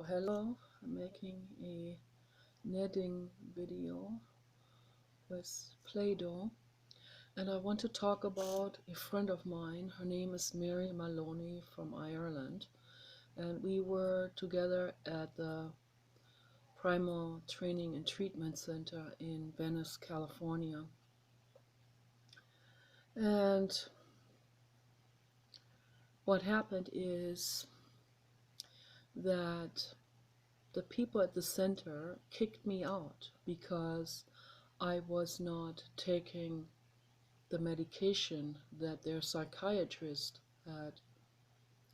Hello, I'm making a knitting video with Play-Doh, and I want to talk about a friend of mine. Her name is Mary Malone from Ireland, and we were together at the Primal Training and Treatment Center in Venice, California. And what happened is that the people at the center kicked me out because I was not taking the medication that their psychiatrist had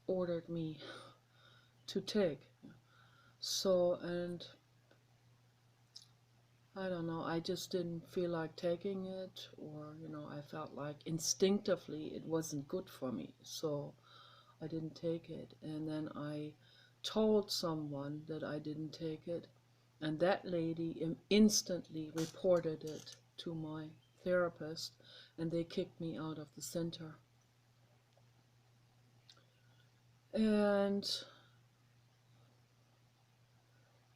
ordered me to take. And I don't know, I just didn't feel like taking it, or, I felt like instinctively it wasn't good for me. So I didn't take it. And then I told someone that I didn't take it, and that lady instantly reported it to my therapist, and they kicked me out of the center. And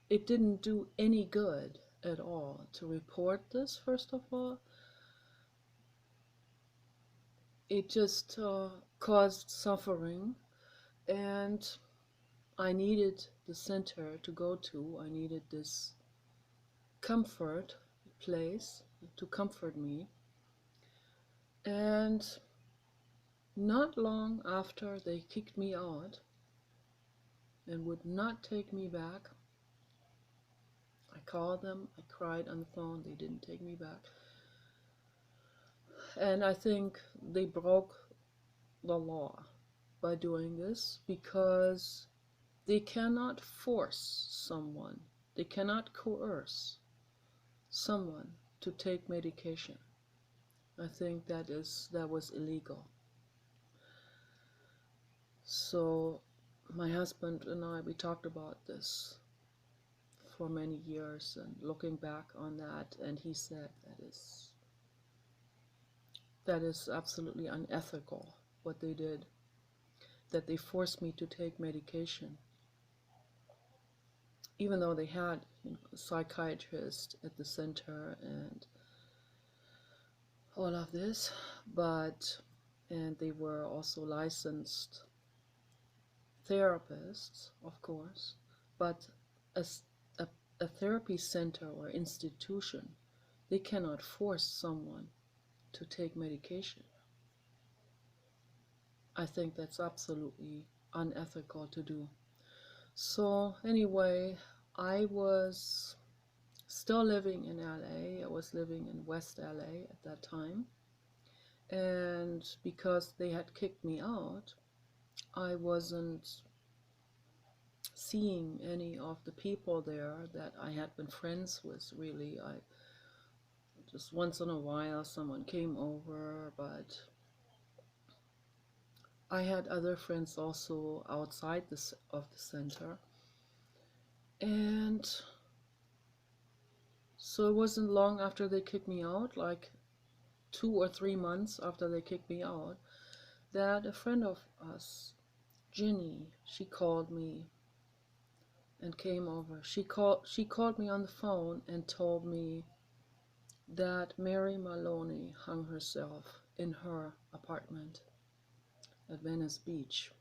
it didn't do any good at all to report this. First of all, it just caused suffering, and I needed the center to go to. I needed this comfort place to comfort me. And not long after they kicked me out and would not take me back, I called them, I cried on the phone, they didn't take me back. And I think they broke the law by doing this, because they cannot force someone, they cannot coerce someone to take medication. I think that was illegal. So my husband and I, we talked about this for many years, and looking back on that, and he said that is absolutely unethical what they did, that they forced me to take medication, even though they had a psychiatrist at the center and all of this, and they were also licensed therapists, of course, but as a therapy center or institution, they cannot force someone to take medication. I think that's absolutely unethical to do. So anyway, I was still living in LA. I was living in West LA at that time. And because they had kicked me out, I wasn't seeing any of the people there that I had been friends with, really. I just once in a while someone came over, but I had other friends also outside of the center. And so it wasn't long after they kicked me out, like 2 or 3 months after they kicked me out, that a friend of us, Ginny, she called me and came over. She called me on the phone and told me that Mary Maloney hung herself in her apartment at Venice Beach.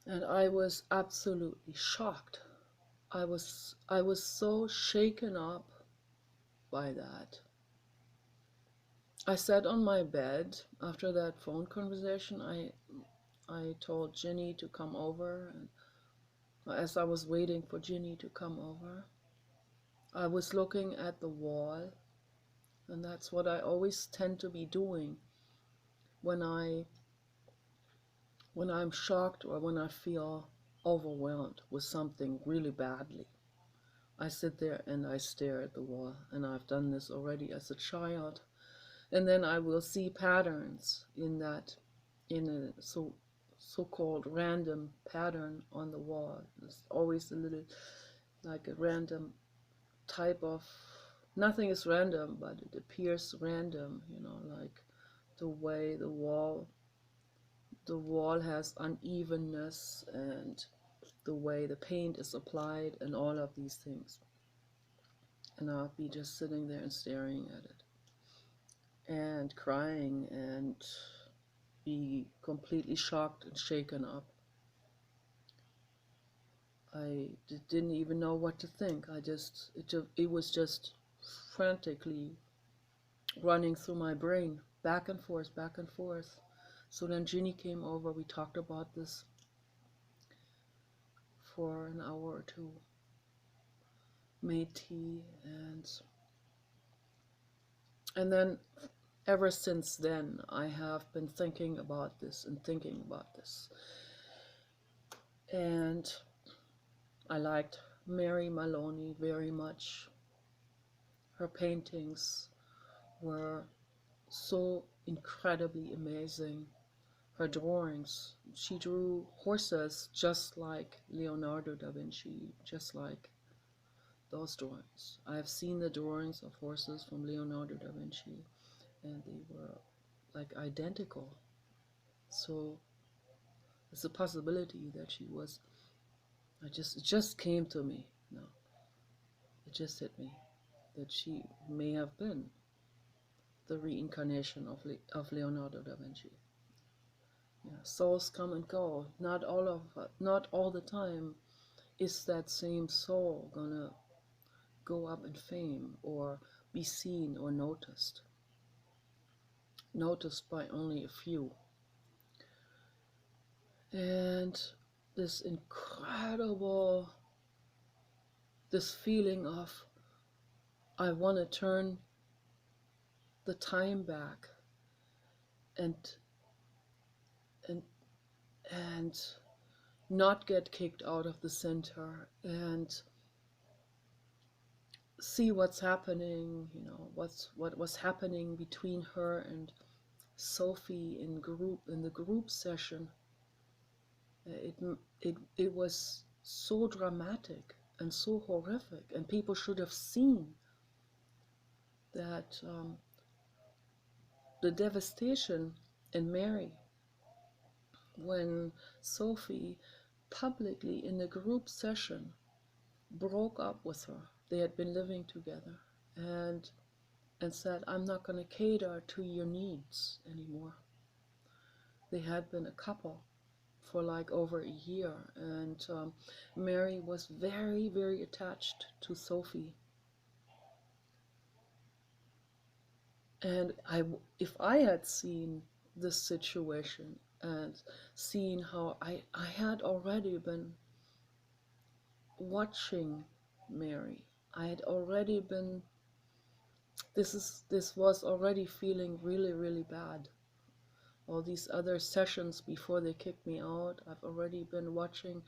And I was absolutely shocked. I was so shaken up by that. I sat on my bed after that phone conversation. I told Ginny to come over, and as I was waiting for Ginny to come over, I was looking at the wall, and that's what I always tend to be doing when I'm shocked or when I feel overwhelmed with something really badly. I sit there and I stare at the wall, and I've done this already as a child. And then I will see patterns in a so-called random pattern on the wall. There's always a little, like a random type of, nothing is random, but it appears random, like the way the wall has unevenness, and the way the paint is applied and all of these things. And I'll be just sitting there and staring at it and crying and be completely shocked and shaken up. I didn't even know what to think. It was just frantically running through my brain, back and forth, back and forth. So then Ginny came over. We talked about this for an hour or two, made tea, and then ever since then I have been thinking about this and thinking about this. And I liked Mary Malone very much. Her paintings were so incredibly amazing. Her drawings, she drew horses just like Leonardo da Vinci, just like those drawings. I have seen the drawings of horses from Leonardo da Vinci, and they were like identical. So it's a possibility that she was, it just came to me. No, it just hit me that she may have been the reincarnation of Leonardo da Vinci. Yeah, souls come and go. Not all the time is that same soul gonna go up in fame or be seen or noticed by only a few. And this incredible, this feeling of, I want to turn the time back and and and not get kicked out of the center and see what's happening, what was happening between her and Sophie in the group session. It was so dramatic and so horrific, and people should have seen that the devastation in Mary when Sophie publicly in the group session broke up with her. They had been living together and said, I'm not going to cater to your needs anymore. They had been a couple for like over a year, and Mary was very, very attached to Sophie. And if I had seen this situation and seen how I had already been watching Mary, I had already been, this was already feeling really, really bad. All these other sessions before they kicked me out, I've already been watching,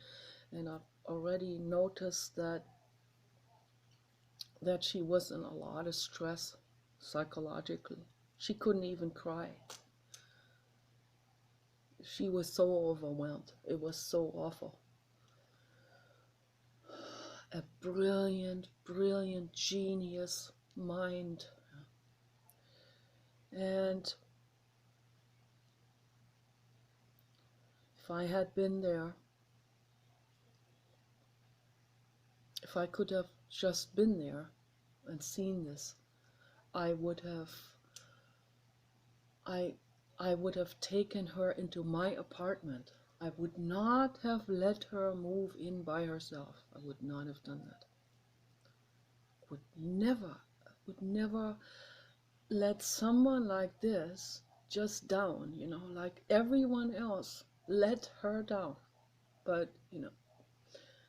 and I've already noticed that she was in a lot of stress psychologically. She couldn't even cry. She was so overwhelmed. It was so awful. A brilliant, brilliant, genius mind. And if I had been there, if I could have just been there and seen this, I would have taken her into my apartment. I would not have let her move in by herself. I would not have done that. Would never let someone like this just down, like everyone else let her down. But,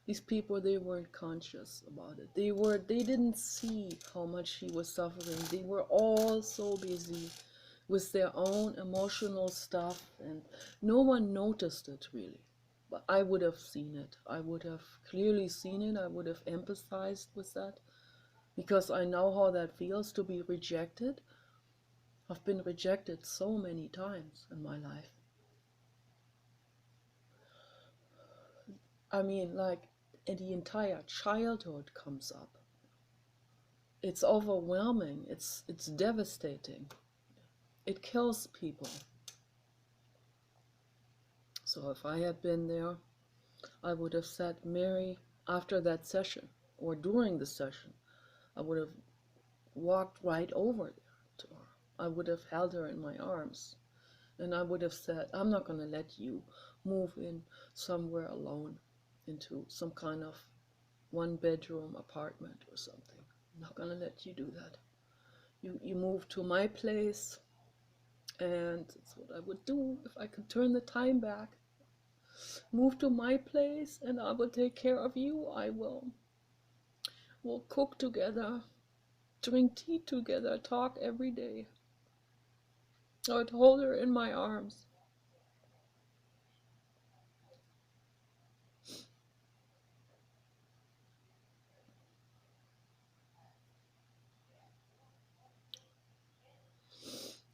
these people, they weren't conscious about it. They didn't see how much she was suffering. They were all so busy with their own emotional stuff, and no one noticed it really. But I would have seen it. I would have clearly seen it. I would have empathized with that, because I know how that feels to be rejected. I've been rejected so many times in my life. I mean, like, the entire childhood comes up. It's overwhelming. It's devastating. It kills people. So if I had been there, I would have said, Mary, after that session or during the session, I would have walked right over there to her. I would have held her in my arms and I would have said, I'm not going to let you move in somewhere alone into some kind of one bedroom apartment or something. I'm not going to let you do that. You move to my place, and that's what I would do if I could turn the time back. Move to my place and I will take care of you. We'll cook together, drink tea together, talk every day. I would hold her in my arms.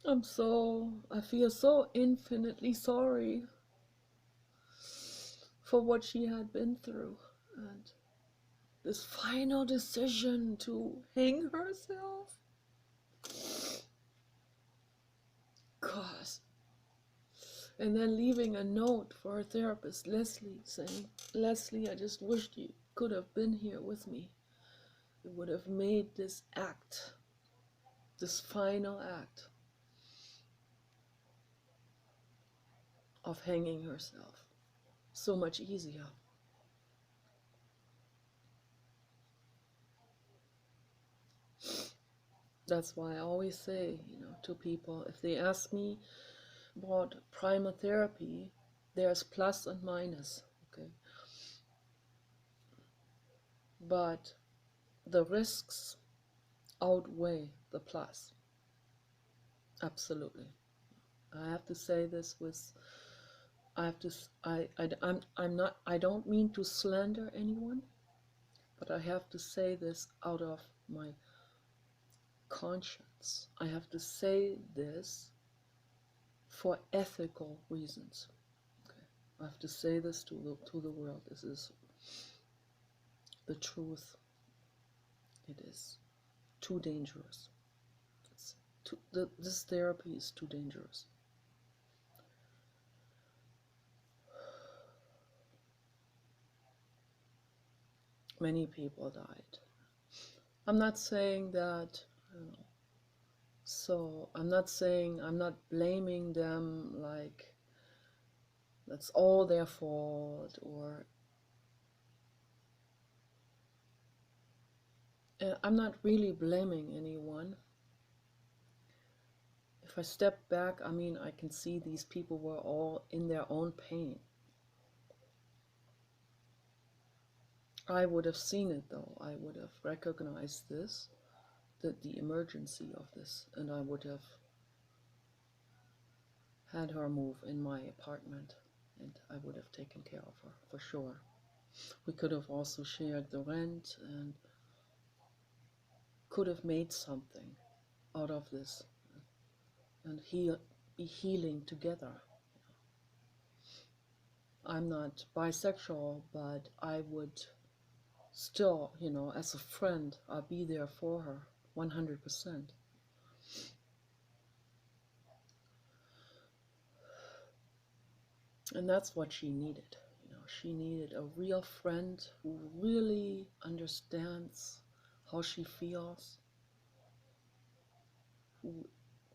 I feel so infinitely sorry for what she had been through. And this final decision to hang herself. God. And then leaving a note for her therapist, Leslie, saying, Leslie, I just wished you could have been here with me. It would have made this act, this final act of hanging herself, so much easier. That's why I always say, to people, if they ask me about primotherapy, there's plus and minus, okay? But the risks outweigh the plus. Absolutely. I have to say this with, I have to, I'm not, I don't mean to slander anyone, but I have to say this out of my conscience. I have to say this for ethical reasons. Okay? I have to say this to the world. This is the truth. It is too dangerous. This therapy is too dangerous. Many people died. I'm not saying that, so I'm not blaming them like that's all their fault, or I'm not really blaming anyone. If I step back, I can see these people were all in their own pain. I would have seen it though. I would have recognized this, the emergency of this, and I would have had her move in my apartment, and I would have taken care of her for sure. We could have also shared the rent and could have made something out of this and be healing together. I'm not bisexual, but I would still, as a friend, I'll be there for her 100%. And that's what she needed. She needed a real friend who really understands how she feels, who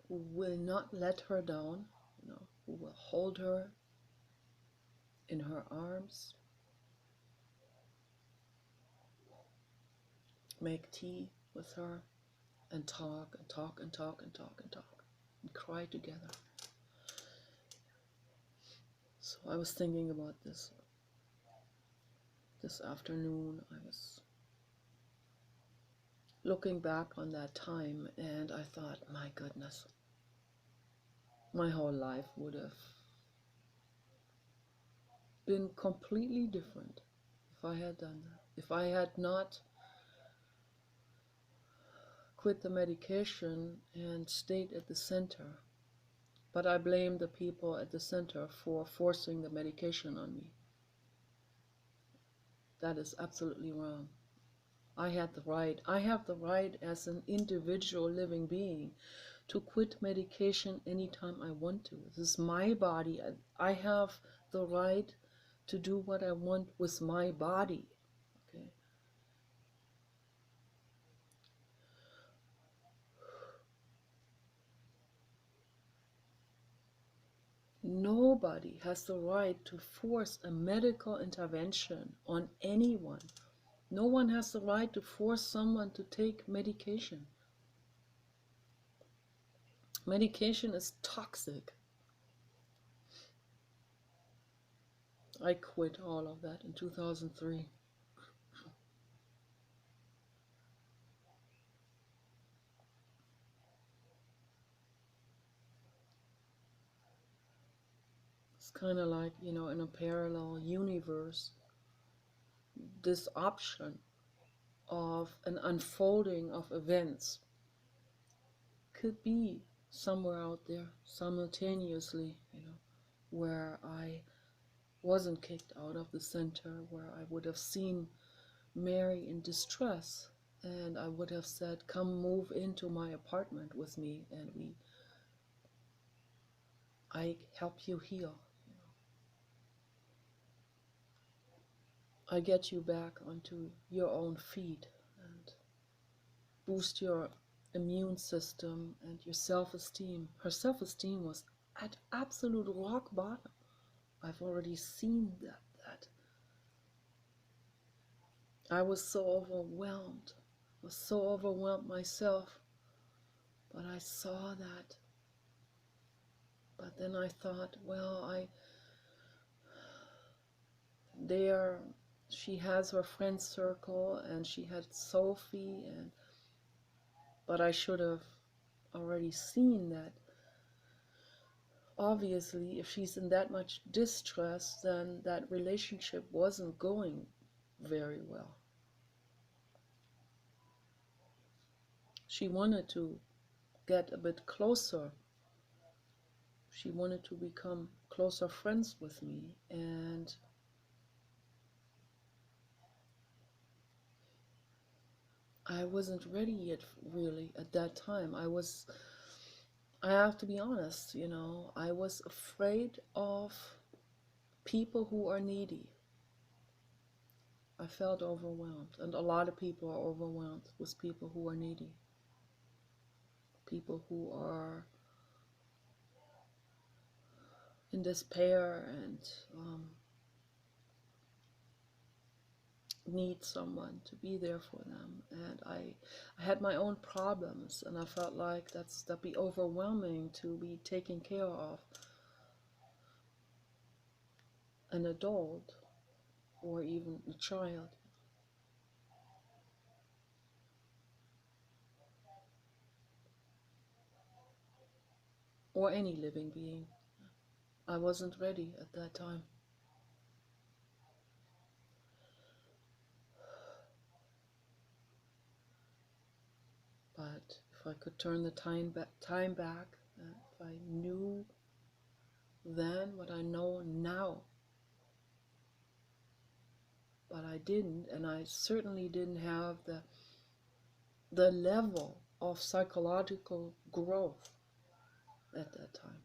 will not let her down, who will hold her in her arms, make tea with her, and talk and talk and talk and talk and talk and cry together. So I was thinking about this afternoon. I was looking back on that time and I thought, my goodness, my whole life would have been completely different if I had done that. If I had not quit the medication and stayed at the center. But I blame the people at the center for forcing the medication on me. That is absolutely wrong. I have the right as an individual living being to quit medication anytime I want to. This is my body. I have the right to do what I want with my body. Okay. Nobody has the right to force a medical intervention on anyone. No one has the right to force someone to take medication. Medication is toxic. I quit all of that in 2003. It's kind of like, in a parallel universe, this option of an unfolding of events could be somewhere out there simultaneously, where I wasn't kicked out of the center, where I would have seen Mary in distress and I would have said, come move into my apartment with me and I help you heal. I get you back onto your own feet and boost your immune system and your self-esteem. Her self-esteem was at absolute rock bottom. I've already seen that. I was so overwhelmed. I was so overwhelmed myself. But I saw that. But then I thought, well, there she has her friend circle and she had Sophie, but I should have already seen that. Obviously, if she's in that much distress, then that relationship wasn't going very well. She wanted to get a bit closer. She wanted to become closer friends with me, and I wasn't ready yet, really, at that time. I have to be honest, I was afraid of people who are needy. I felt overwhelmed, and a lot of people are overwhelmed with people who are needy. People who are in despair and need someone to be there for them. And I had my own problems, and I felt like that'd be overwhelming to be taking care of an adult or even a child or any living being. I wasn't ready at that time. But if I could turn the time back, if I knew then what I know now, but I didn't, and I certainly didn't have the level of psychological growth at that time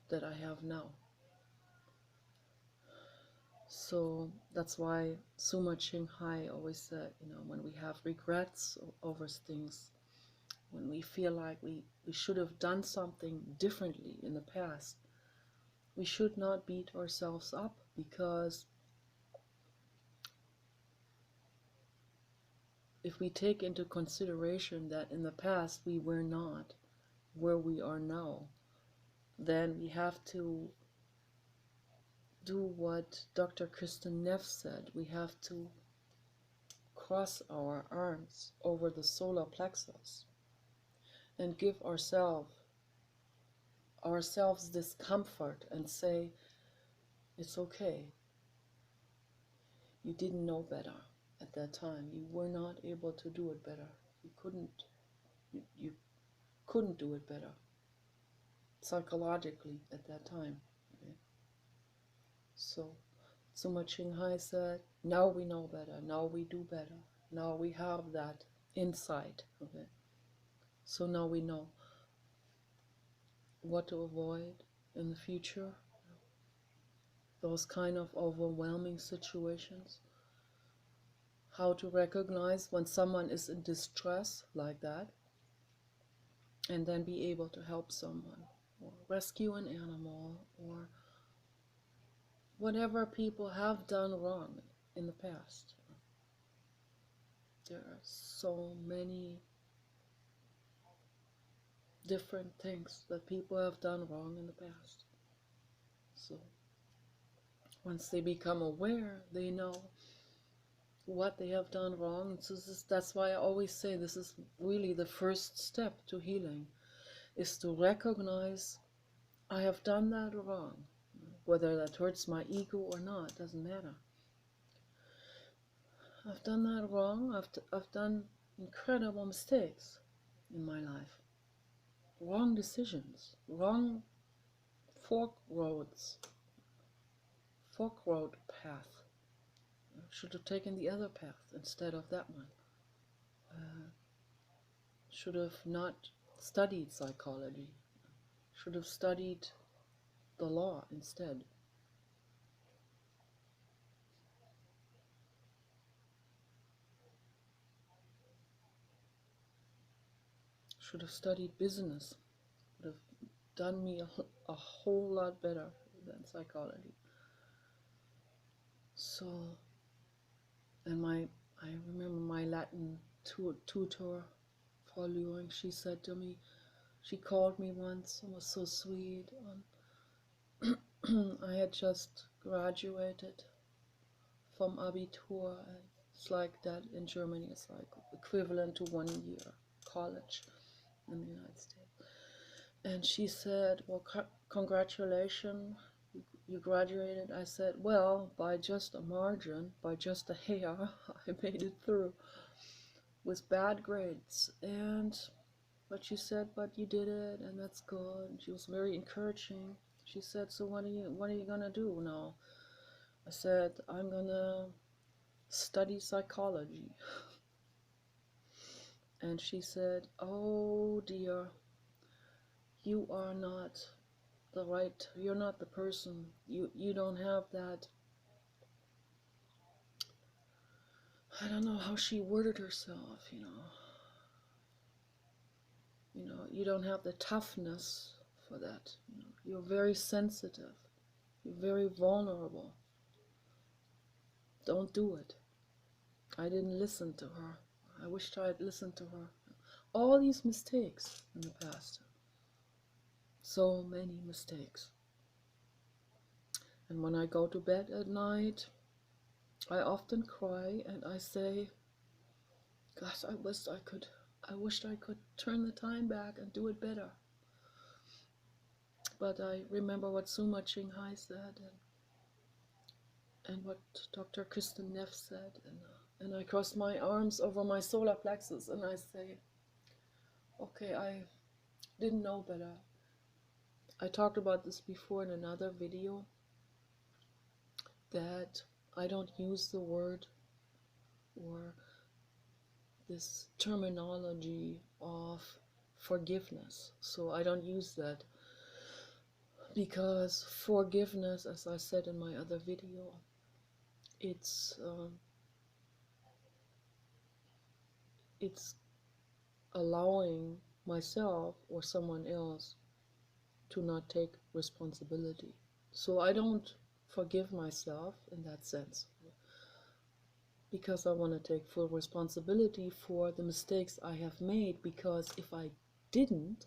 that I have now. So that's why Suma Hai always said, when we have regrets over things, when we feel like we should have done something differently in the past, we should not beat ourselves up, because if we take into consideration that in the past we were not where we are now, then we have to do what Dr. Kristen Neff said. We have to cross our arms over the solar plexus and give ourselves this comfort and say, it's okay. You didn't know better at that time. You were not able to do it better. You couldn't do it better psychologically at that time. Okay? So Suma Hai said, now we know better, now we do better, now we have that insight. Okay? So now we know what to avoid in the future. those kind of overwhelming situations. How to recognize when someone is in distress like that, and then be able to help someone, or rescue an animal, or whatever people have done wrong in the past. There are so many different things that people have done wrong in the past. So once they become aware, they know what they have done wrong. So that's why I always say this is really the first step to healing, is to recognize I have done that wrong. Whether that hurts my ego or not, doesn't matter. I've done that wrong. I've done incredible mistakes in my life. Wrong decisions, wrong fork road path. I should have taken the other path instead of that one. Should have not studied psychology. Should have studied the law instead. Should have studied business. Would have done me a whole lot better than psychology. So, and I remember my Latin tutor, Frau Luring, she said to me, she called me once and was so sweet. I had just graduated from Abitur, and it's like that in Germany. It's like equivalent to 1 year college in the United States. And she said, well, congratulations, you graduated. I said, well, by just a margin, by just a hair, I made it through with bad grades. But she said, but you did it, and that's good. And she was very encouraging. She said, so what are you gonna do now? I said, I'm gonna study psychology. And she said, oh dear, you are not you're not the person. You don't have that. I don't know how she worded herself, you don't have the toughness for that. You're very sensitive. You're very vulnerable. Don't do it. I didn't listen to her. I wished I had listened to her. All these mistakes in the past. So many mistakes. And when I go to bed at night, I often cry and I say, gosh, I wished I could turn the time back and do it better. But I remember what Suma Qinghai said, and what Dr. Kristen Neff said, and I cross my arms over my solar plexus and I say, okay, I didn't know better. I talked about this before in another video, that I don't use the word or this terminology of forgiveness. So I don't use that, because forgiveness, as I said in my other video, it's allowing myself or someone else to not take responsibility. So I don't forgive myself in that sense, because I want to take full responsibility for the mistakes I have made, because if I didn't,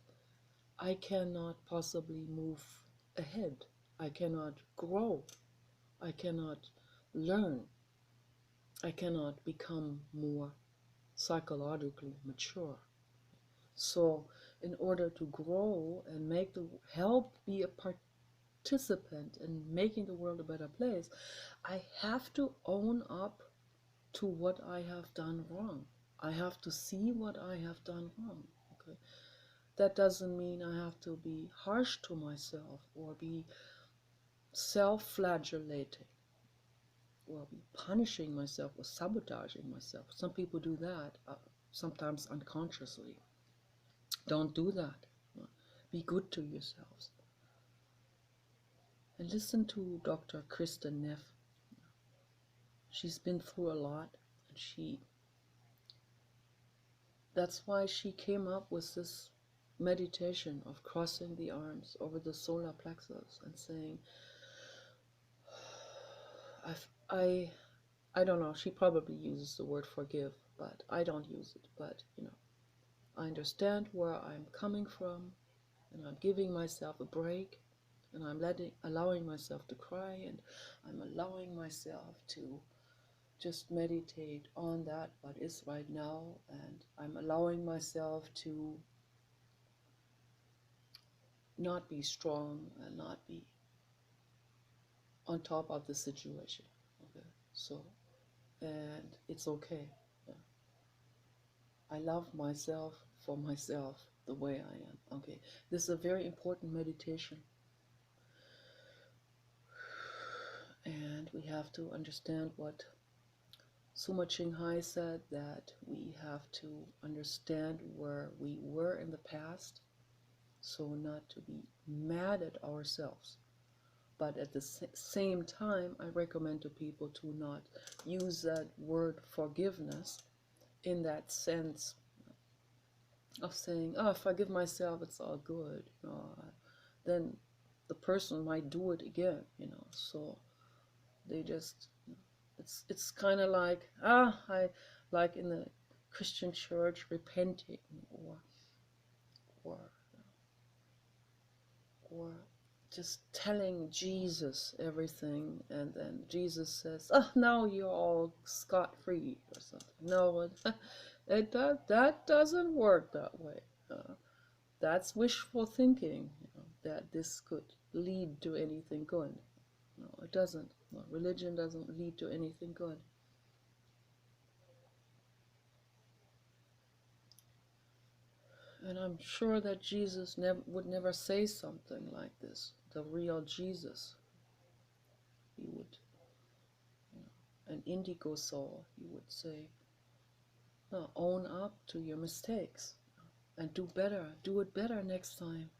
I cannot possibly move ahead. I cannot grow. I cannot learn. I cannot become more psychologically mature. So in order to grow and help be a participant in making the world a better place, I have to own up to what I have done wrong. I have to see what I have done wrong. Okay? That doesn't mean I have to be harsh to myself or be self-flagellating or be punishing myself or sabotaging myself. Some people do that, sometimes unconsciously. Don't do that. Be good to yourselves. And listen to Dr. Kristen Neff. She's been through a lot, and that's why she came up with this meditation of crossing the arms over the solar plexus and saying, I I don't know, she probably uses the word forgive, but I don't use it. But, I understand where I'm coming from, and I'm giving myself a break, and I'm allowing myself to cry, and I'm allowing myself to just meditate on that what is right now, and I'm allowing myself to not be strong and not be on top of the situation. Okay, so, and it's okay. Yeah. I love myself for myself the way I am. Okay, this is a very important meditation, and we have to understand what Suma Qinghai said, that we have to understand where we were in the past, so not to be mad at ourselves. But at the same time, I recommend to people to not use that word forgiveness in that sense of saying, oh, forgive myself, it's all good. Then the person might do it again, so they just, it's kind of like, I like in the Christian church repenting, or or just telling Jesus everything, and then Jesus says, oh, now you're all scot-free or something. No, that doesn't work that way. That's wishful thinking, that this could lead to anything good. No, it doesn't. No, religion doesn't lead to anything good. And I'm sure that Jesus would never say something like this. The real Jesus, he would, an indigo soul, he would say, no, own up to your mistakes and do better, do it better next time.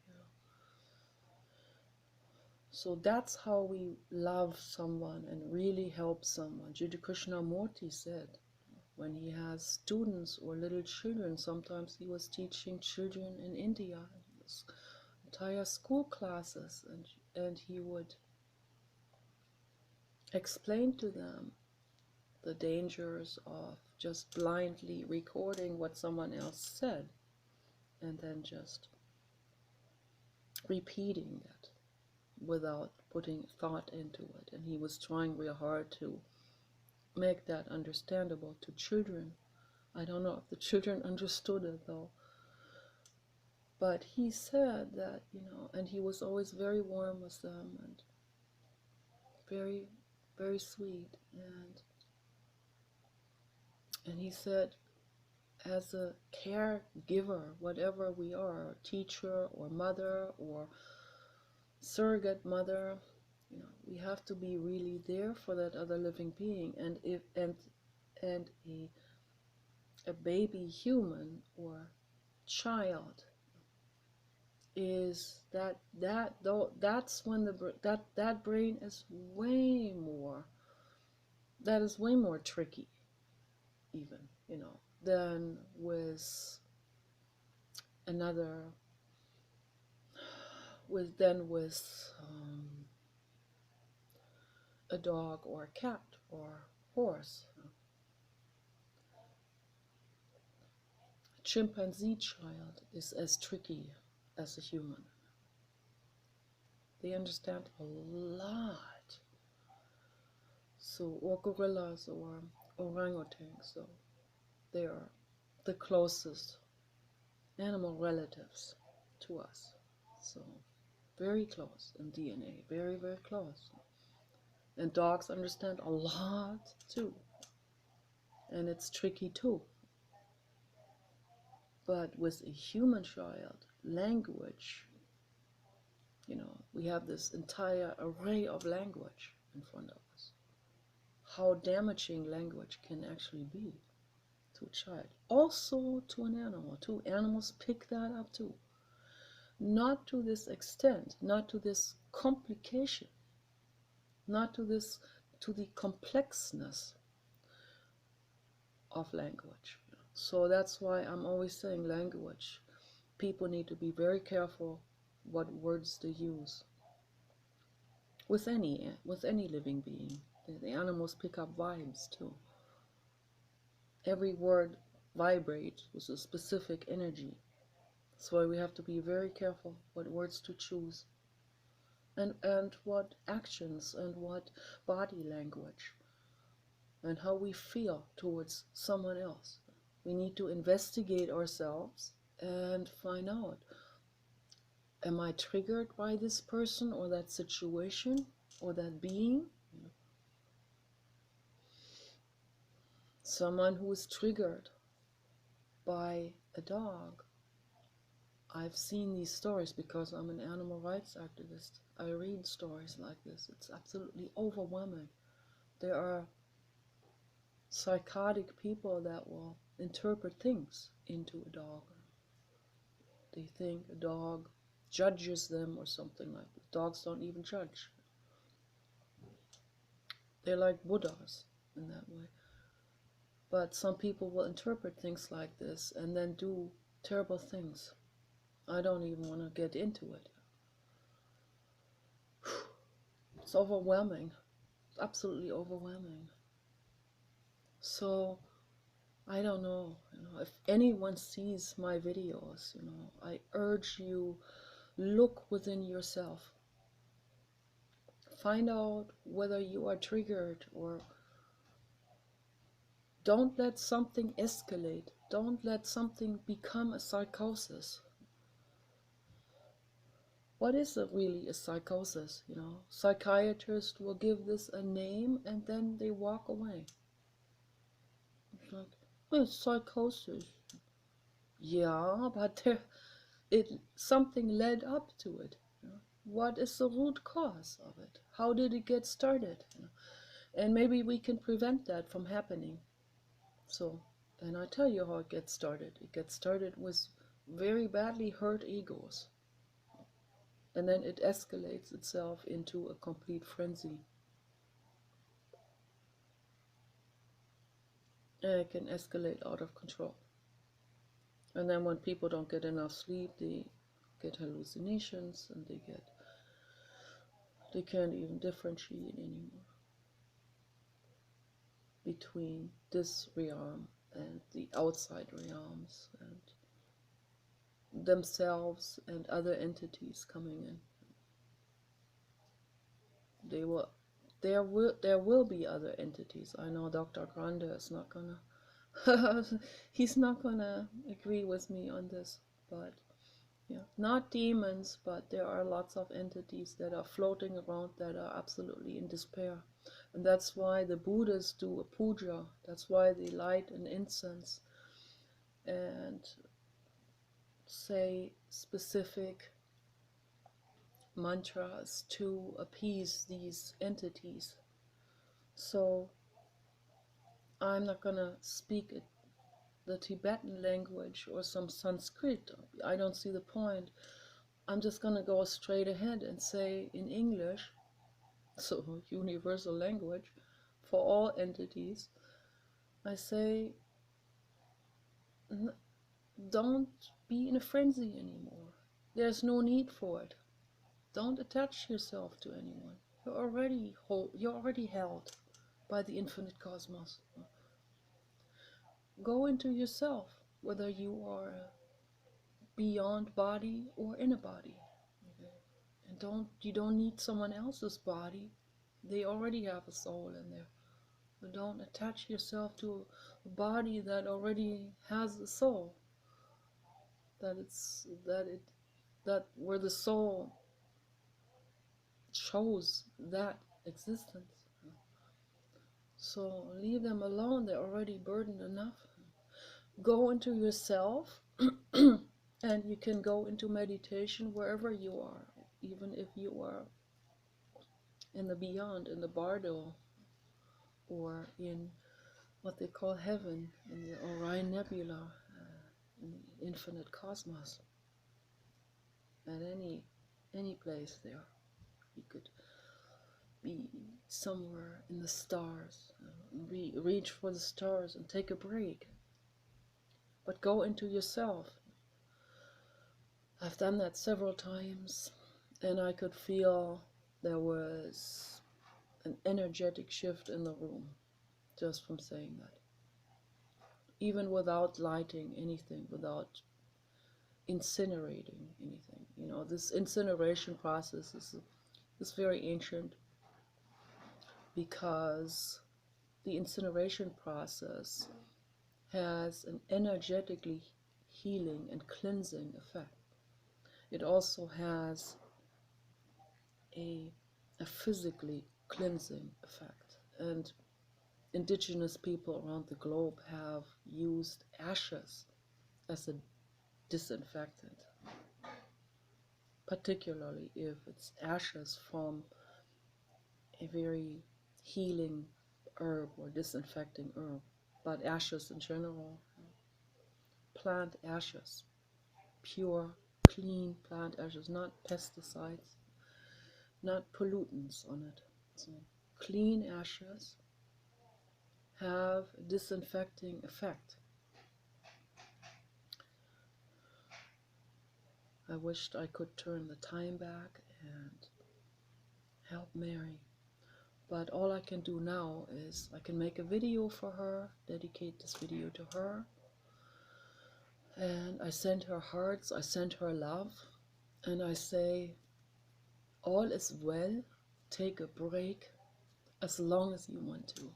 So that's how we love someone and really help someone. Jiddu Krishnamurti said, when he has students or little children, sometimes he was teaching children in India, entire school classes, and he would explain to them the dangers of just blindly recording what someone else said and then just repeating that without putting thought into it. And he was trying real hard to make that understandable to children. I don't know if the children understood it though. But he said that, and he was always very warm with them and very, very sweet. And he said, as a caregiver, whatever we are, teacher or mother or surrogate mother, we have to be really there for that other living being. And if and a baby human or child is that's when that brain is way more, that is way more tricky even, than with another, with a dog or a cat or horse. A chimpanzee child is as tricky as a human. They understand a lot. So, or gorillas or orangutans, so they are the closest animal relatives to us. So, very close in DNA, very, very close. And dogs understand a lot too. And it's tricky too. But with a human child, language, we have this entire array of language in front of us. How damaging language can actually be to a child. Also to an animal. Two animals pick that up too. Not to this extent, not to this complication, not to this, to the complexness of language. So that's why I'm always saying language. People need to be very careful what words they use with any living being. The animals pick up vibes too. Every word vibrates with a specific energy. So we have to be very careful what words to choose, and what actions and what body language and how we feel towards someone else. We need to investigate ourselves and find out, am I triggered by this person or that situation or that being? Someone who is triggered by a dog. I've seen these stories because I'm an animal rights activist. I read stories like this. It's absolutely overwhelming. There are psychotic people that will interpret things into a dog. They think a dog judges them or something like that. Dogs don't even judge. They're like Buddhas in that way. But some people will interpret things like this and then do terrible things. I don't even want to get into it. It's overwhelming. It's absolutely overwhelming. So I don't know, if anyone sees my videos, I urge you, look within yourself. Find out whether you are triggered, or don't let something escalate. Don't let something become a psychosis. What is really a psychosis? Psychiatrists will give this a name and then they walk away. It's like, well, it's psychosis. Yeah, but something led up to it. What is the root cause of it? How did it get started? And maybe we can prevent that from happening. So, and I tell you how it gets started. It gets started with very badly hurt egos. And then it escalates itself into a complete frenzy. And it can escalate out of control. And then when people don't get enough sleep, they get hallucinations and they can't even differentiate anymore between this realm and the outside realms and themselves and other entities coming in. There will be other entities. I know Dr. Grande is not gonna he's not gonna agree with me on this, but yeah, not demons, but there are lots of entities that are floating around that are absolutely in despair. And that's why the Buddhists do a puja. That's why they light an incense and say specific mantras to appease these entities. So I'm not gonna speak the Tibetan language or some Sanskrit. I don't see the point. I'm just gonna go straight ahead and say in English, so universal language for all entities, I say, don't be in a frenzy anymore. There's no need for it. Don't attach yourself to anyone. You're already held by the infinite cosmos. Go into yourself, whether you are beyond body or in a body. Okay? And you don't need someone else's body. They already have a soul in there. So don't attach yourself to a body that already has a soul. That where the soul chose that existence. So leave them alone. They're already burdened enough. Go into yourself, and you can go into meditation wherever you are, even if you are in the beyond, in the bardo, or in what they call heaven, in the Orion Nebula, in the infinite cosmos. At any place there, you could be somewhere in the stars. Reach for the stars and take a break. But go into yourself. I've done that several times, and I could feel there was an energetic shift in the room just from saying that. Even without lighting anything, without incinerating anything. You know, this incineration process is very ancient, because the incineration process has an energetically healing and cleansing effect. It also has a physically cleansing effect. And indigenous people around the globe have used ashes as a disinfectant, particularly if it's ashes from a very healing herb or disinfecting herb. But ashes in general, plant ashes, pure, clean plant ashes, not pesticides, not pollutants on it. So clean ashes have a disinfecting effect. I wished I could turn the time back and help Mary. But all I can do now is I can make a video for her, dedicate this video to her. And I send her hearts, I send her love, and I say, all is well, take a break as long as you want to.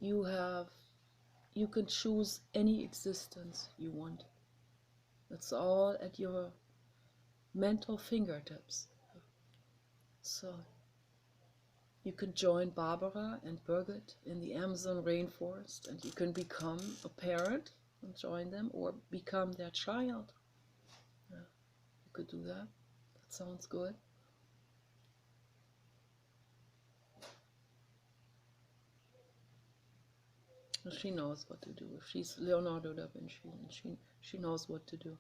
You can choose any existence you want. It's all at your mental fingertips. So you can join Barbara and Birgit in the Amazon rainforest, and you can become a parent and join them, or become their child. Yeah, you could do that. That sounds good. She knows what to do. If she's Leonardo da Vinci, and she knows what to do.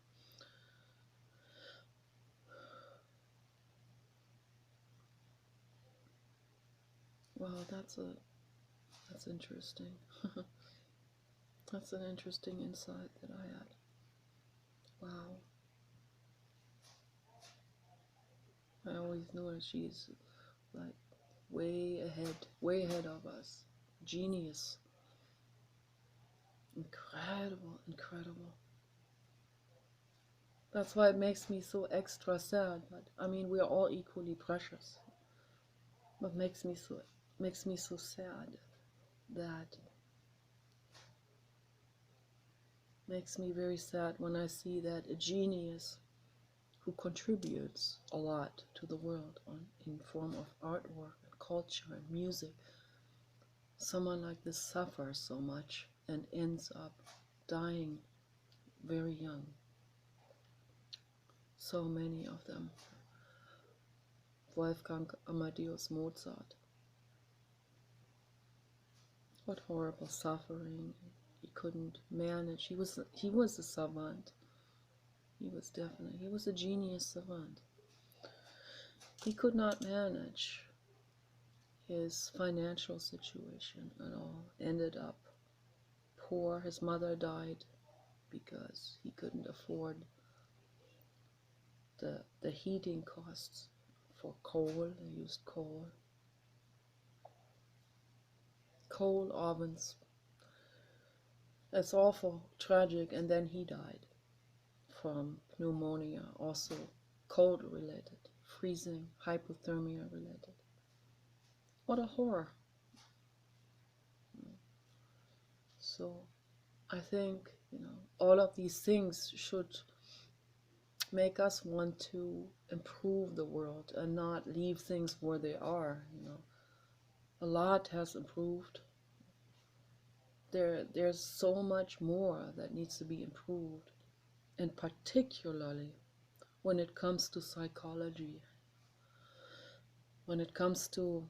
Wow, that's interesting. That's an interesting insight that I had. Wow. I always knew that she's like way ahead of us. Genius. Incredible, incredible. That's why it makes me so extra sad. But I mean, we are all equally precious. What makes me so sad, that makes me very sad when I see that a genius who contributes a lot to the world in form of artwork and culture and music, someone like this suffers so much and ends up dying very young. So many of them. Wolfgang Amadeus Mozart. What horrible suffering. He couldn't manage. He was a savant. He was a genius savant. He could not manage his financial situation at all. Ended up poor. His mother died because he couldn't afford the heating costs for coal. They used coal ovens. It's awful, tragic. And then he died from pneumonia, also cold related, freezing, hypothermia related. What a horror. So I think, all of these things should make us want to improve the world and not leave things where they are. A lot has improved. There's so much more that needs to be improved, and particularly when it comes to psychology, when it comes to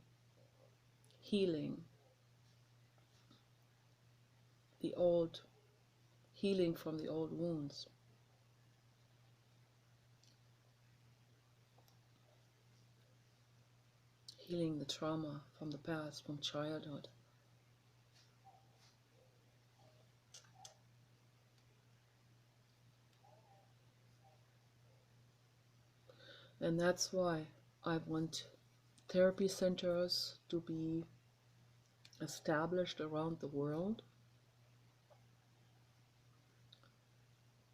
healing healing from the old wounds. healing the trauma from the past, from childhood. And that's why I want therapy centers to be established around the world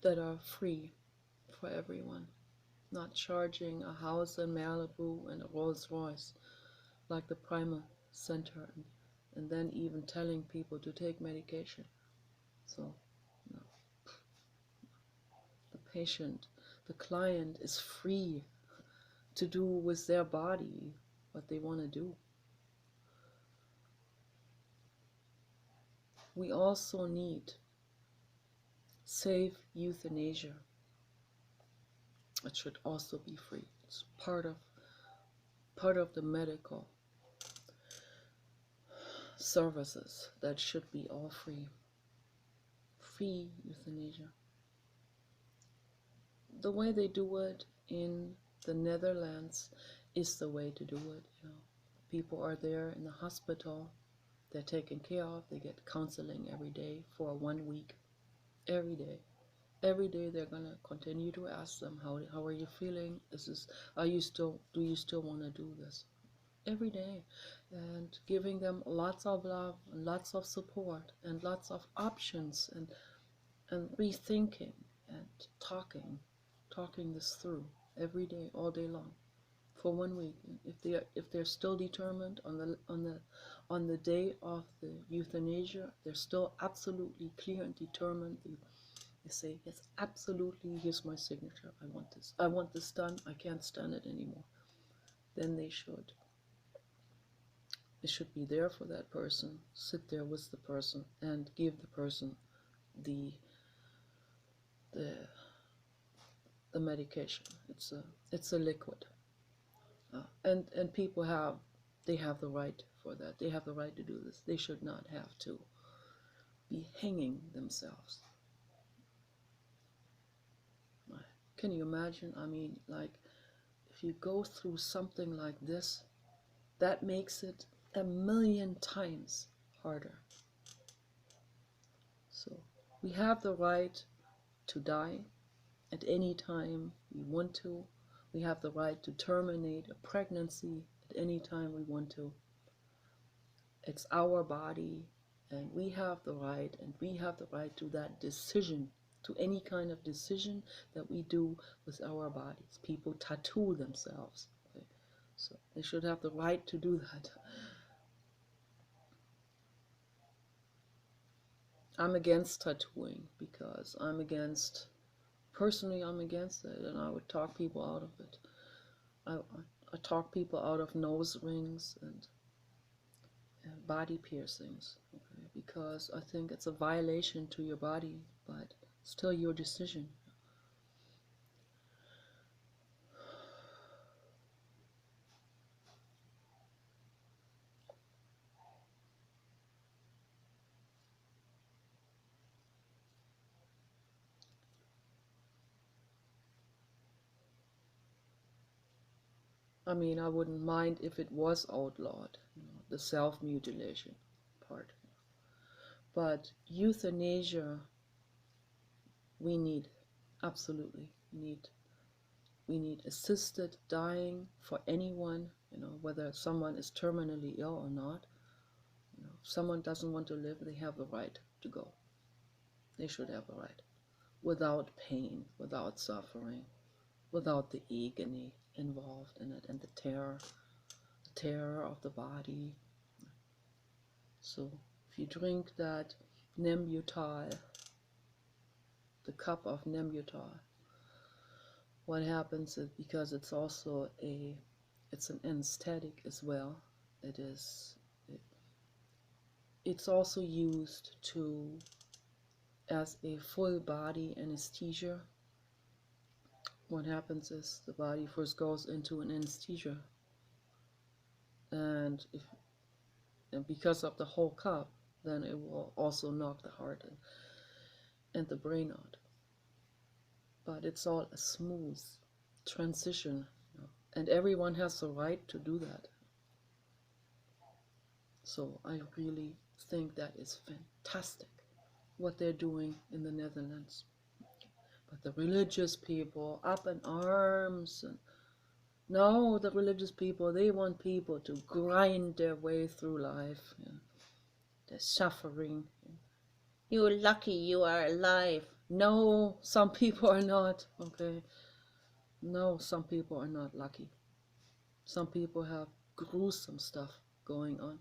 that are free for everyone, not charging a house in Malibu and a Rolls Royce like the Primal Center, and then even telling people to take medication. So, no. The patient, the client is free to do with their body what they want to do. We also need safe euthanasia. It should also be free. It's part of the medical services that should be all free. Free euthanasia. The way they do it in the Netherlands is the way to do it. People are there in the hospital, they're taken care of, they get counseling every day for 1 week. Every day. Every day they're gonna continue to ask them, how are you feeling? Do you still want to do this? Every day, and giving them lots of love and lots of support and lots of options, and rethinking and talking this through every day, all day long, for 1 week. If they're still determined on the day of the euthanasia, they're still absolutely clear and determined. They say, yes, absolutely, here's my signature. I want this done. I can't stand it anymore. Then they should. It should be there for that person, sit there with the person, and give the person the the medication. It's a liquid, and people have the right for that. They have the right to do this. They should not have to be hanging themselves. Can you imagine? I mean, like, if you go through something like this, that makes it 1,000,000 times harder. So we have the right to die at any time we want to. We have the right to terminate a pregnancy at any time we want to. It's our body, and we have the right to that decision, to any kind of decision that we do with our bodies. People tattoo themselves. Okay? So they should have the right to do that. I'm against tattooing because personally I'm against it, and I would talk people out of it. I talk people out of nose rings and body piercings, okay? Because I think it's a violation to your body, but still your decision. I mean, I wouldn't mind if it was outlawed, the self-mutilation part. But euthanasia, we need, absolutely, we need assisted dying for anyone, whether someone is terminally ill or not. If someone doesn't want to live, they have the right to go. They should have the right, without pain, without suffering, without the agony involved in it, and the terror of the body. So if you drink that Nembutal, the cup of Nembutal, what happens is, because it's also it's an anesthetic as well. It's also used as a full body anesthesia. What happens is the body first goes into an anesthesia, and because of the whole cup, then it will also knock the heart and the brain out. But it's all a smooth transition, and everyone has the right to do that. So I really think that is fantastic what they're doing in the Netherlands. But the religious people up in arms, and no, the religious people, they want people to grind their way through life. Yeah. They're suffering. You're lucky you are alive. No, some people are not. Okay. No, some people are not lucky. Some people have gruesome stuff going on,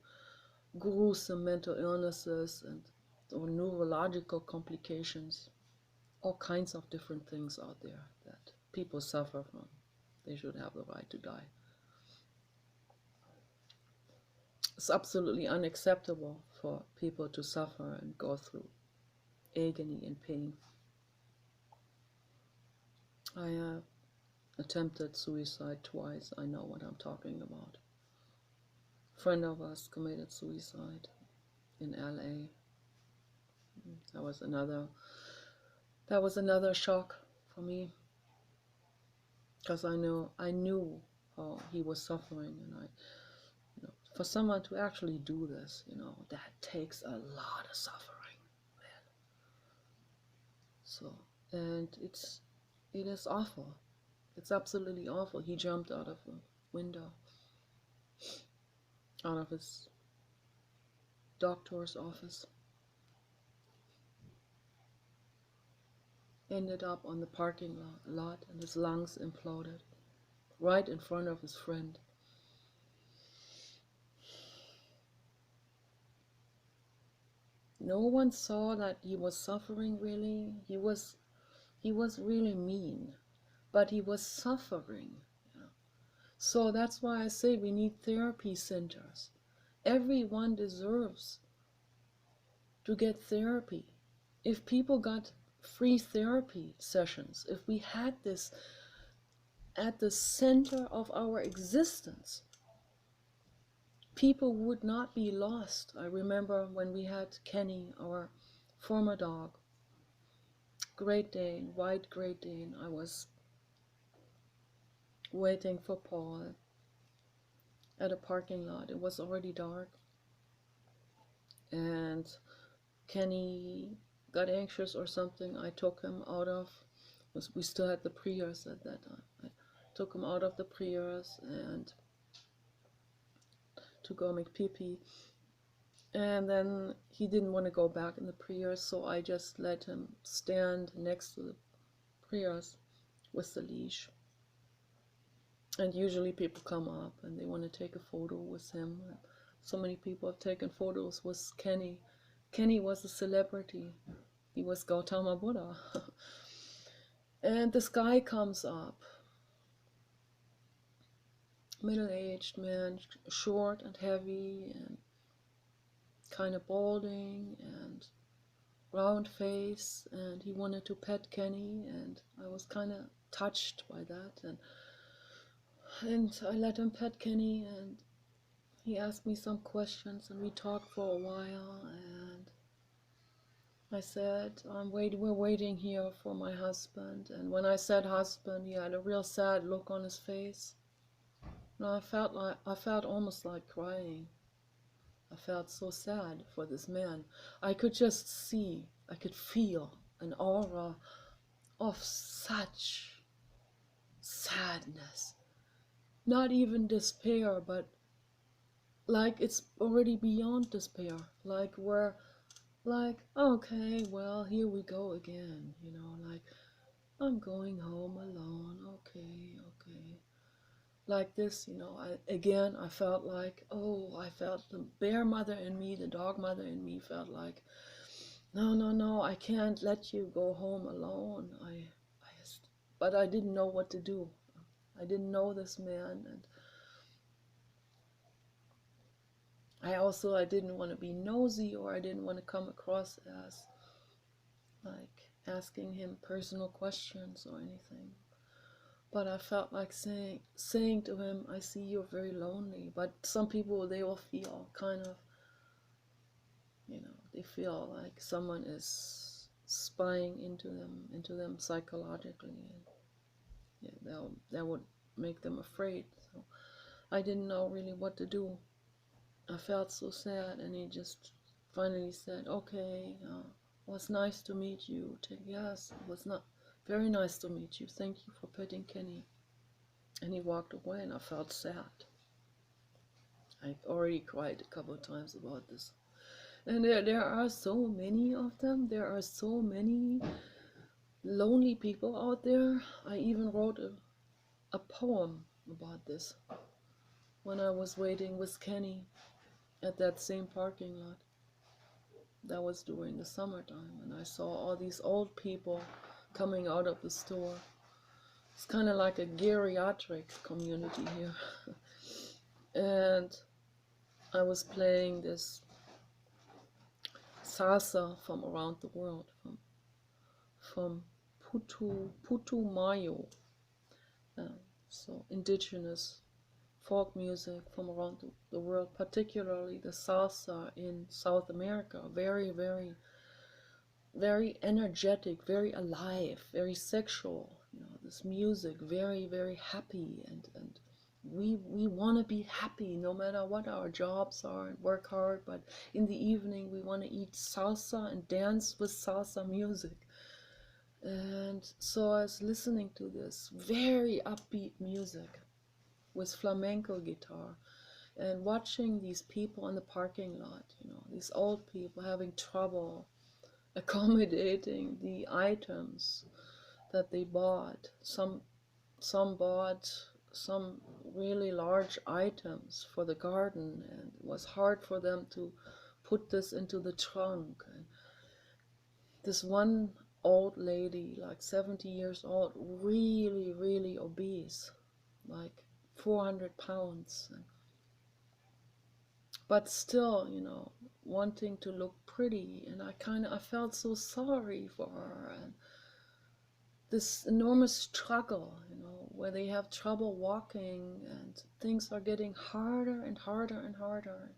gruesome mental illnesses and or neurological complications, all kinds of different things out there that people suffer from. They should have the right to die. It's absolutely unacceptable for people to suffer and go through agony and pain. I have attempted suicide twice. I know what I'm talking about. A friend of us committed suicide in LA. That was another shock for me because I knew how he was suffering, and for someone to actually do this, that takes a lot of suffering, man. So, and it is awful. It's absolutely awful. He jumped out of a window, out of his doctor's office, ended up on the parking lot, and his lungs imploded right in front of his friend. No one saw that he was suffering really. He was really mean, but he was suffering. So that's why I say we need therapy centers. Everyone deserves to get therapy. If people got free therapy sessions, if we had this at the center of our existence, people would not be lost. I remember when we had Kenny, our former dog, Great Dane, white Great Dane. I was waiting for Paul at a parking lot. It was already dark, and Kenny got anxious or something. I took him out of, we still had the Prius at that time. I took him out of the Prius and to go make pee-pee. And then he didn't want to go back in the Prius, so I just let him stand next to the Prius with the leash. And usually people come up and they want to take a photo with him. So many people have taken photos with Kenny. Kenny was a celebrity. He was Gautama Buddha. And this guy comes up, middle-aged man, short and heavy and kind of balding and round face, and he wanted to pet Kenny, and I was kind of touched by that, and I let him pet Kenny, and he asked me some questions, and we talked for a while, and I said, we're waiting here for my husband. And when I said husband, he had a real sad look on his face. And I felt almost like crying. I felt so sad for this man. I could just see, I could feel an aura of such sadness. Not even despair, but like it's already beyond despair. Like, okay, well, here we go again, like, I'm going home alone, okay. Like this, I felt like, I felt the bear mother in me, the dog mother in me felt like, no, I can't let you go home alone. But I didn't know what to do. I didn't know this man, and I didn't want to be nosy, or I didn't want to come across as like asking him personal questions or anything. But I felt like saying to him, I see you're very lonely. But some people, they will feel kind of, they feel like someone is spying into them psychologically, and that would make them afraid. So I didn't know really what to do. I felt so sad, and he just finally said, "Okay, it was nice to meet you." Yes, it was not very nice to meet you. Thank you for petting Kenny. And he walked away, and I felt sad. I've already cried a couple of times about this. And there are so many of them. There are so many lonely people out there. I even wrote a poem about this when I was waiting with Kenny at that same parking lot. That was during the summertime, and I saw all these old people coming out of the store. It's kind of like a geriatric community here. And I was playing this salsa from around the world, from Putumayo, so indigenous folk music from around the world, particularly the salsa in South America. Very, very, very energetic, very alive, very sexual. This music, very, very happy, and we want to be happy no matter what our jobs are and work hard, but in the evening we want to eat salsa and dance with salsa music. And so I was listening to this very upbeat music with flamenco guitar and watching these people in the parking lot, these old people having trouble accommodating the items that they bought. Some bought some really large items for the garden, and it was hard for them to put this into the trunk. And this one old lady, like 70 years old, really, really obese, like 400 pounds, but still, wanting to look pretty. And I felt so sorry for her, and this enormous struggle, where they have trouble walking and things are getting harder and harder and harder.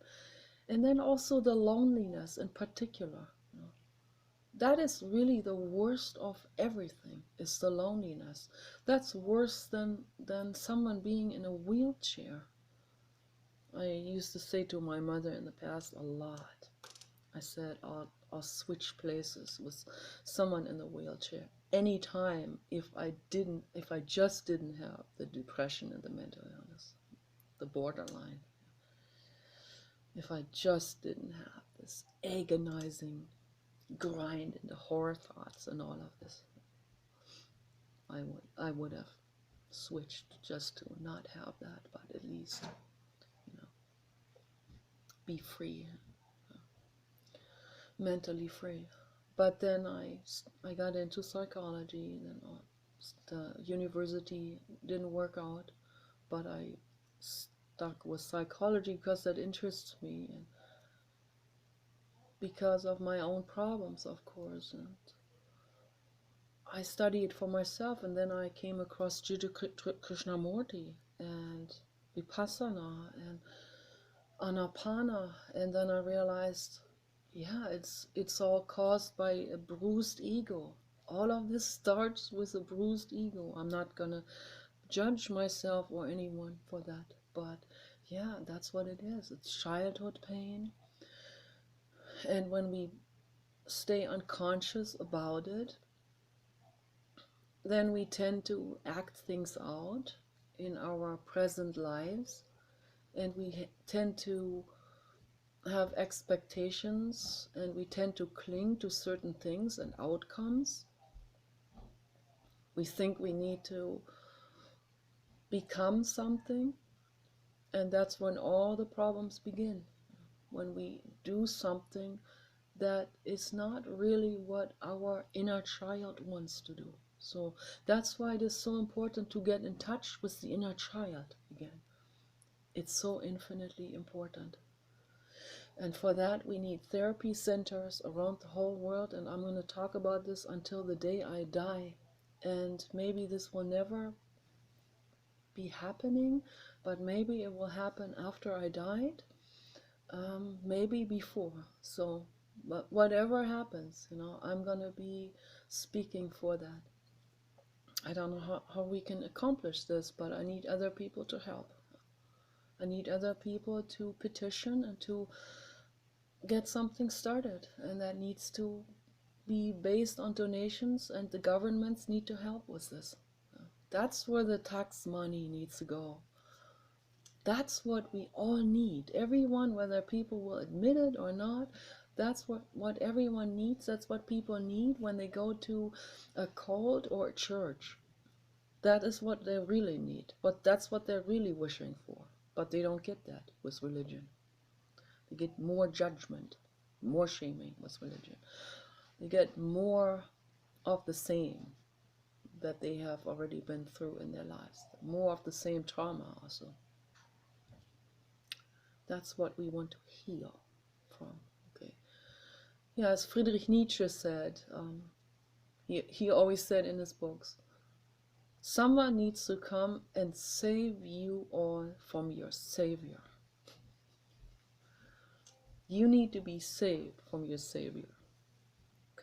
And then also the loneliness in particular. That is really the worst of everything, is the loneliness. That's worse than someone being in a wheelchair. I used to say to my mother in the past a lot. I said, I'll switch places with someone in a wheelchair anytime if I just didn't have the depression and the mental illness, the borderline. If I just didn't have this agonizing grind and the horror thoughts and all of this, I would have switched just to not have that, but at least, be free, mentally free. But then I got into psychology, and then the university didn't work out, but I stuck with psychology because that interests me, and because of my own problems, of course. And I studied for myself, and then I came across Jiddu Krishnamurti and Vipassana and Anapana, and then I realized, yeah, it's all caused by a bruised ego. All of this starts with a bruised ego. I'm not gonna judge myself or anyone for that, but yeah, that's what it is. It's childhood pain, and when we stay unconscious about it, then we tend to act things out in our present lives, and we tend to have expectations, and we tend to cling to certain things and outcomes. We think we need to become something, and that's when all the problems begin. When we do something that is not really what our inner child wants to do. So that's why it is so important to get in touch with the inner child again. It's so infinitely important. And for that, we need therapy centers around the whole world. And I'm going to talk about this until the day I die. And maybe this will never be happening, but maybe it will happen after I died, maybe before. So, but whatever happens, I'm going to be speaking for that. I don't know how we can accomplish this, but I need other people to help. I need other people to petition and to get something started, and that needs to be based on donations, and the governments need to help with this. That's where the tax money needs to go. That's what we all need. Everyone, whether people will admit it or not, that's what everyone needs. That's what people need when they go to a cult or a church. That is what they really need. But that's what they're really wishing for. But they don't get that with religion. They get more judgment, more shaming with religion. They get more of the same that they have already been through in their lives. More of the same trauma also. That's what we want to heal from. Okay. Yeah, as Friedrich Nietzsche said, he always said in his books, someone needs to come and save you all from your savior. You need to be saved from your savior.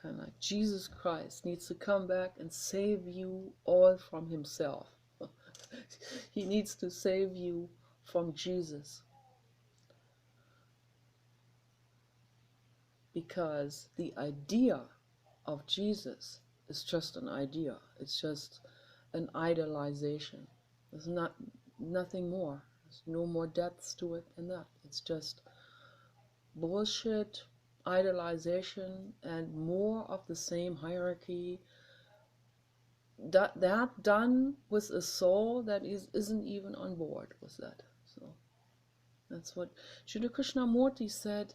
Kind of like Jesus Christ needs to come back and save you all from himself. He needs to save you from Jesus. Because the idea of Jesus is just an idea. It's just an idolization. There's nothing more. There's no more depths to it than that. It's just bullshit, idolization, and more of the same hierarchy. That done with a soul that isn't even on board with that. So that's what Sri Krishnamurti said.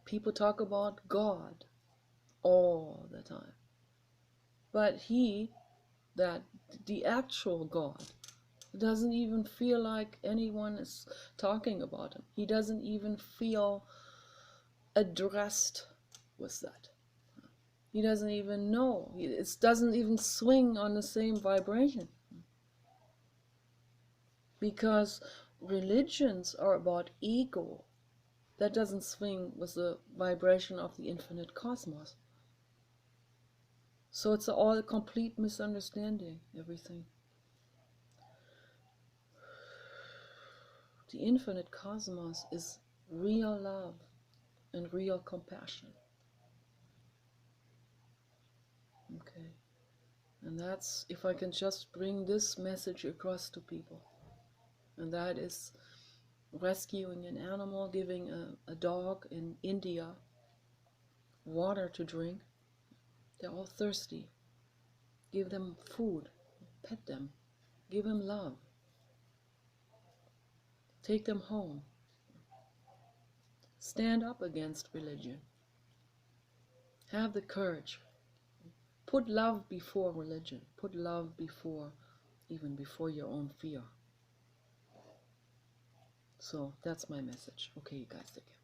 People talk about God all the time, but that the actual God, doesn't even feel like anyone is talking about him. He doesn't even feel addressed with that. He doesn't even know. It doesn't even swing on the same vibration. Because religions are about ego. That doesn't swing with the vibration of the infinite cosmos. So it's all a complete misunderstanding, everything. The infinite cosmos is real love and real compassion. Okay. And that's, if I can just bring this message across to people. And that is rescuing an animal, giving a dog in India water to drink. They're all thirsty. Give them food, pet them, give them love. Take them home. Stand up against religion. Have the courage. Put love before religion. Put love even before your own fear. So that's my message. Okay, you guys, take care.